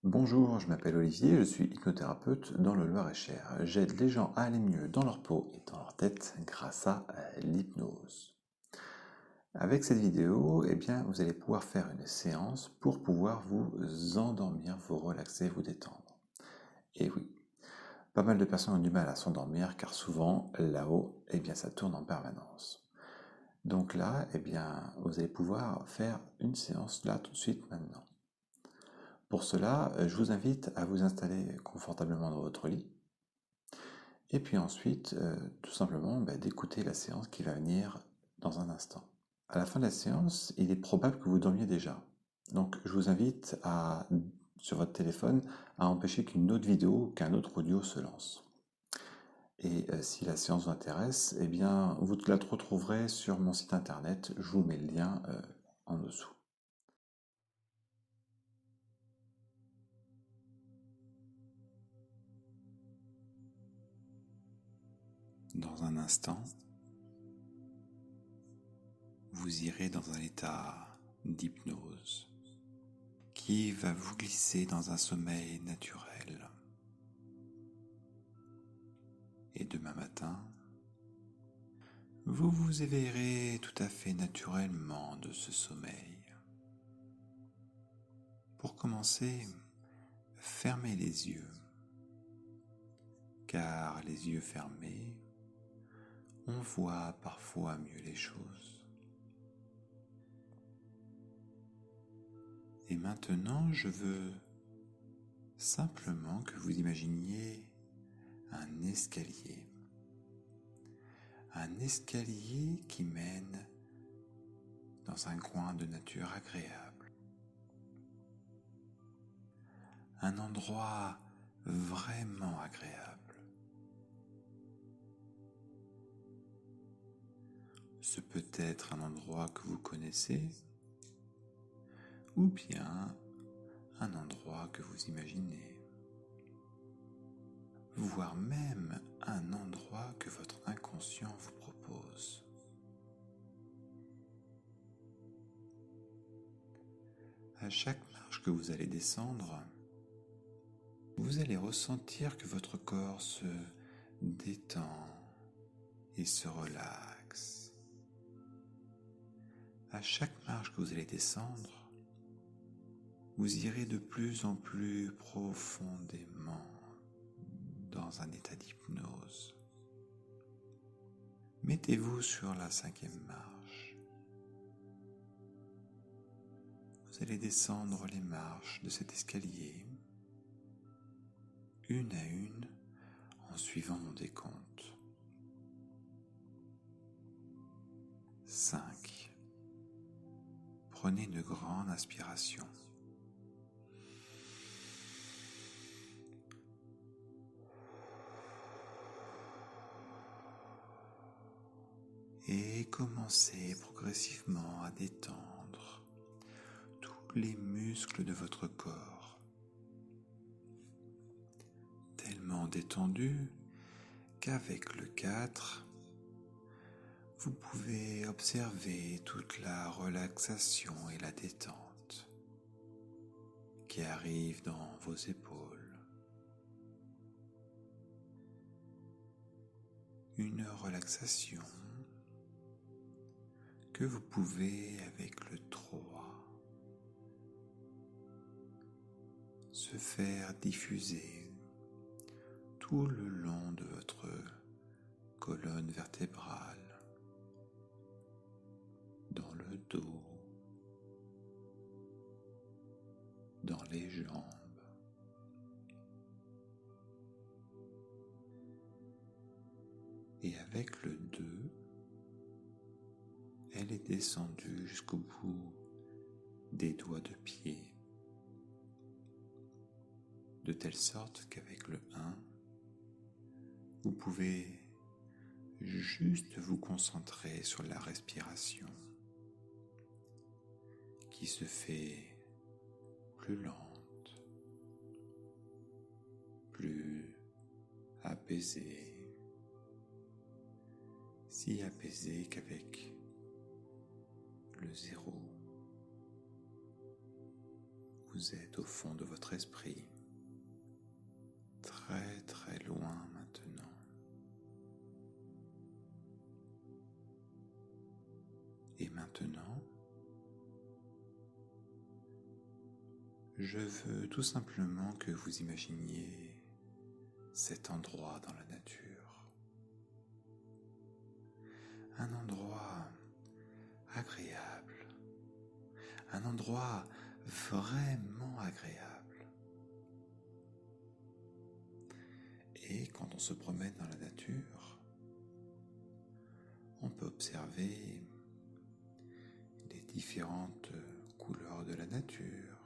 Bonjour, je m'appelle Olivier, je suis hypnothérapeute dans le Loir-et-Cher. J'aide les gens à aller mieux dans leur peau et dans leur tête grâce à l'hypnose. Avec cette vidéo, vous allez pouvoir faire une séance pour pouvoir vous endormir, vous relaxer, vous détendre. Et oui, pas mal de personnes ont du mal à s'endormir car souvent là-haut, ça tourne en permanence. Donc là, vous allez pouvoir faire une séance là tout de suite maintenant. Pour cela, je vous invite à vous installer confortablement dans votre lit et puis ensuite, tout simplement, d'écouter la séance qui va venir dans un instant. À la fin de la séance, il est probable que vous dormiez déjà. Donc, je vous invite sur votre téléphone, à empêcher qu'une autre vidéo ou qu'un autre audio se lance. Et si la séance vous intéresse, vous la retrouverez sur mon site internet. Je vous mets le lien en dessous. Dans un instant, vous irez dans un état d'hypnose qui va vous glisser dans un sommeil naturel. Et demain matin, vous vous éveillerez tout à fait naturellement de ce sommeil. Pour commencer, fermez les yeux, car les yeux fermés, on voit parfois mieux les choses. Et maintenant, je veux simplement que vous imaginiez un escalier. Un escalier qui mène dans un coin de nature agréable. Un endroit vraiment agréable. Ce peut être un endroit que vous connaissez ou bien un endroit que vous imaginez. Voire même un endroit que votre inconscient vous propose. À chaque marche que vous allez descendre, vous allez ressentir que votre corps se détend et se relaxe. À chaque marche que vous allez descendre, vous irez de plus en plus profondément dans un état d'hypnose. Mettez-vous sur la 5e marche. Vous allez descendre les marches de cet escalier, une à une, en suivant mon décompte. 5. Prenez une grande inspiration. Et commencez progressivement à détendre tous les muscles de votre corps. Tellement détendus qu'avec le 4, vous pouvez observer toute la relaxation et la détente qui arrive dans vos épaules. Une relaxation que vous pouvez, avec le 3, se faire diffuser tout le long de votre colonne vertébrale, dans le dos, dans les jambes. Et avec le 2, elle est descendue jusqu'au bout des doigts de pied, de telle sorte qu'avec le 1, vous pouvez juste vous concentrer sur la respiration qui se fait plus lente, plus apaisée, si apaisée qu'avec le 0, vous êtes au fond de votre esprit, très très loin maintenant. Et maintenant, je veux tout simplement que vous imaginiez cet endroit dans la nature. Un endroit agréable, un endroit vraiment agréable. Et quand on se promène dans la nature, on peut observer les différentes couleurs de la nature,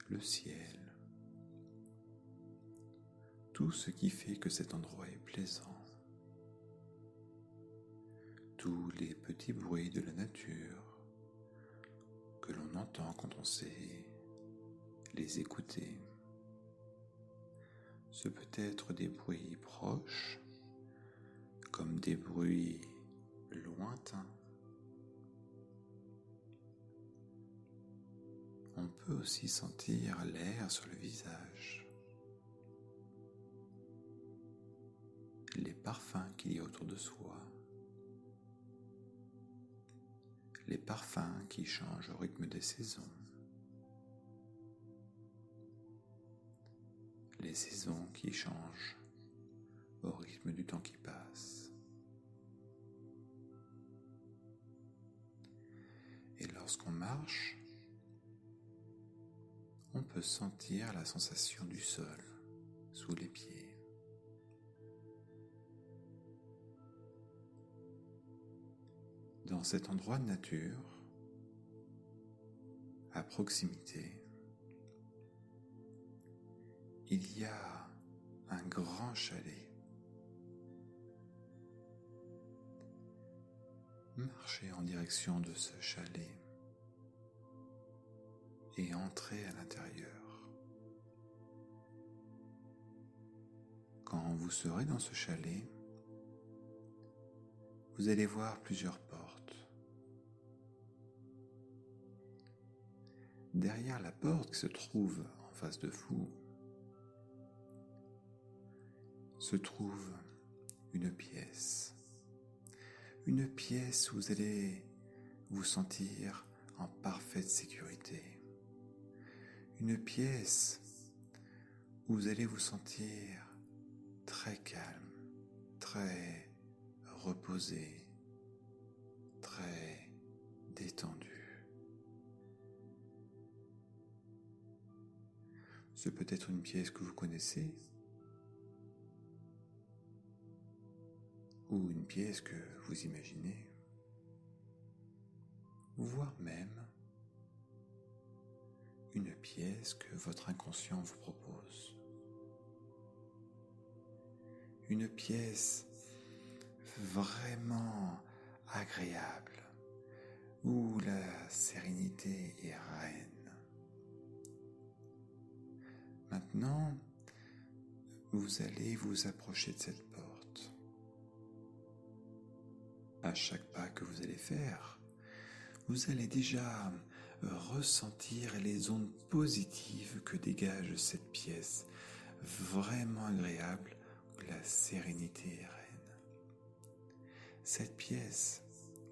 le ciel, tout ce qui fait que cet endroit est plaisant, tous les petits bruits de la nature que l'on entend quand on sait les écouter. Ce peut être des bruits proches, comme des bruits lointains. On peut aussi sentir l'air sur le visage, les parfums qu'il y a autour de soi, les parfums qui changent au rythme des saisons, les saisons qui changent au rythme du temps qui passe. Et lorsqu'on marche, on peut sentir la sensation du sol sous les pieds. Dans cet endroit de nature, à proximité, il y a un grand chalet. Marchez en direction de ce chalet et entrez à l'intérieur. Quand vous serez dans ce chalet, vous allez voir plusieurs portes. Derrière la porte qui se trouve en face de vous, se trouve une pièce où vous allez vous sentir en parfaite sécurité. Une pièce où vous allez vous sentir très calme, très reposé, très détendu. Ce peut être une pièce que vous connaissez ou une pièce que vous imaginez, voire même une pièce que votre inconscient vous propose. Une pièce vraiment agréable, où la sérénité est reine. Maintenant, vous allez vous approcher de cette porte. À chaque pas que vous allez faire, vous allez déjà ressentir les ondes positives que dégage cette pièce, vraiment agréable, où la sérénité est reine. Cette pièce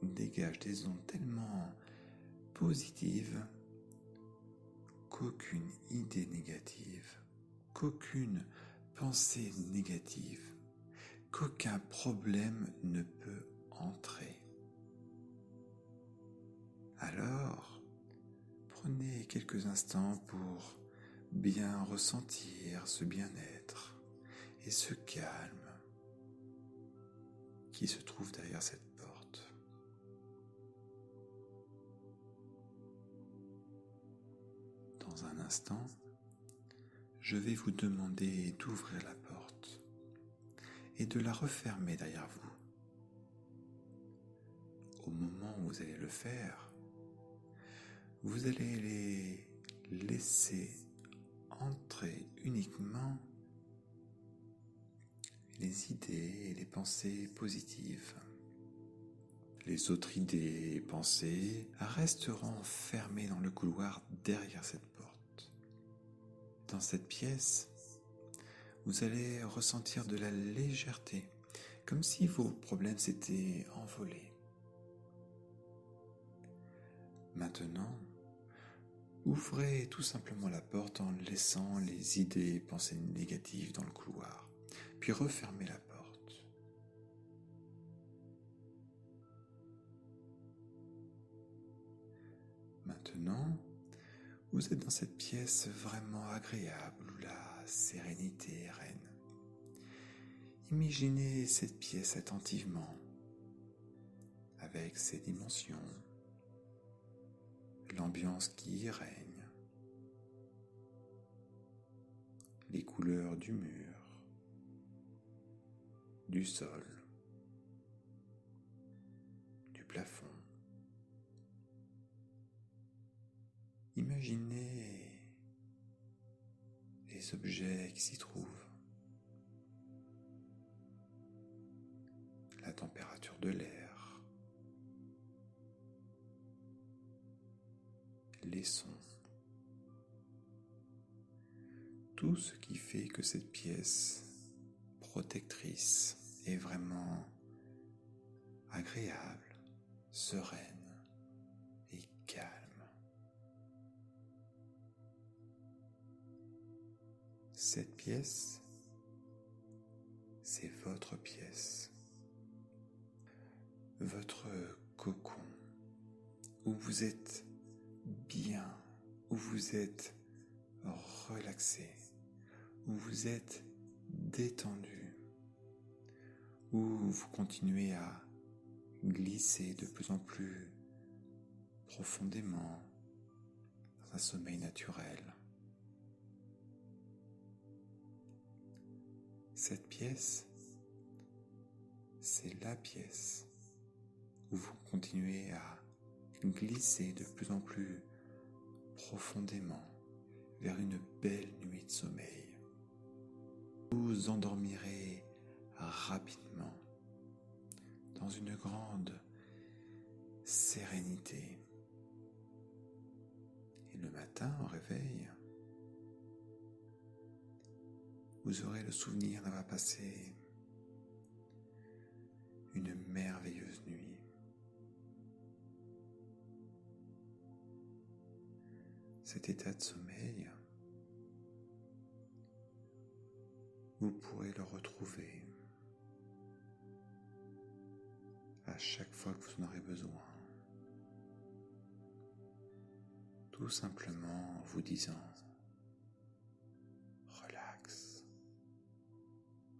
dégage des ondes tellement positives qu'aucune idée négative, qu'aucune pensée négative, qu'aucun problème ne peut entrer. Alors, prenez quelques instants pour bien ressentir ce bien-être et ce calme qui se trouve derrière cette porte. Dans un instant, je vais vous demander d'ouvrir la porte et de la refermer derrière vous. Au moment où vous allez le faire, vous allez les laisser entrer uniquement les idées et les pensées positives. Les autres idées et pensées resteront fermées dans le couloir derrière cette porte. Dans cette pièce, vous allez ressentir de la légèreté, comme si vos problèmes s'étaient envolés. Maintenant, ouvrez tout simplement la porte en laissant les idées et pensées négatives dans le couloir, puis refermez la porte. Maintenant, vous êtes dans cette pièce vraiment agréable où la sérénité règne. Imaginez cette pièce attentivement, avec ses dimensions, l'ambiance qui y règne, les couleurs du mur, du sol, du plafond. Imaginez les objets qui s'y trouvent, la température de l'air, les sons, tout ce qui fait que cette pièce protectrice est vraiment agréable, sereine et calme. Cette pièce, c'est votre pièce, votre cocon, où vous êtes bien, où vous êtes relaxé, où vous êtes détendu, où vous continuez à glisser de plus en plus profondément dans un sommeil naturel. Cette pièce, c'est la pièce où vous continuez à glisser de plus en plus profondément vers une belle nuit de sommeil. Vous endormirez rapidement dans une grande sérénité. Et le matin, au réveil, vous aurez le souvenir d'avoir passé une merveilleuse nuit. Cet état de sommeil, vous pourrez le retrouver à chaque fois que vous en aurez besoin. Tout simplement en vous disant « Relax,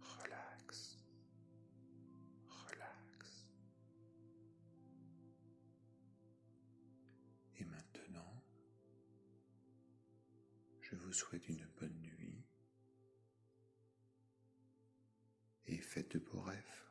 relax, relax ». Et maintenant, je vous souhaite une bonne nuit et faites de beaux rêves.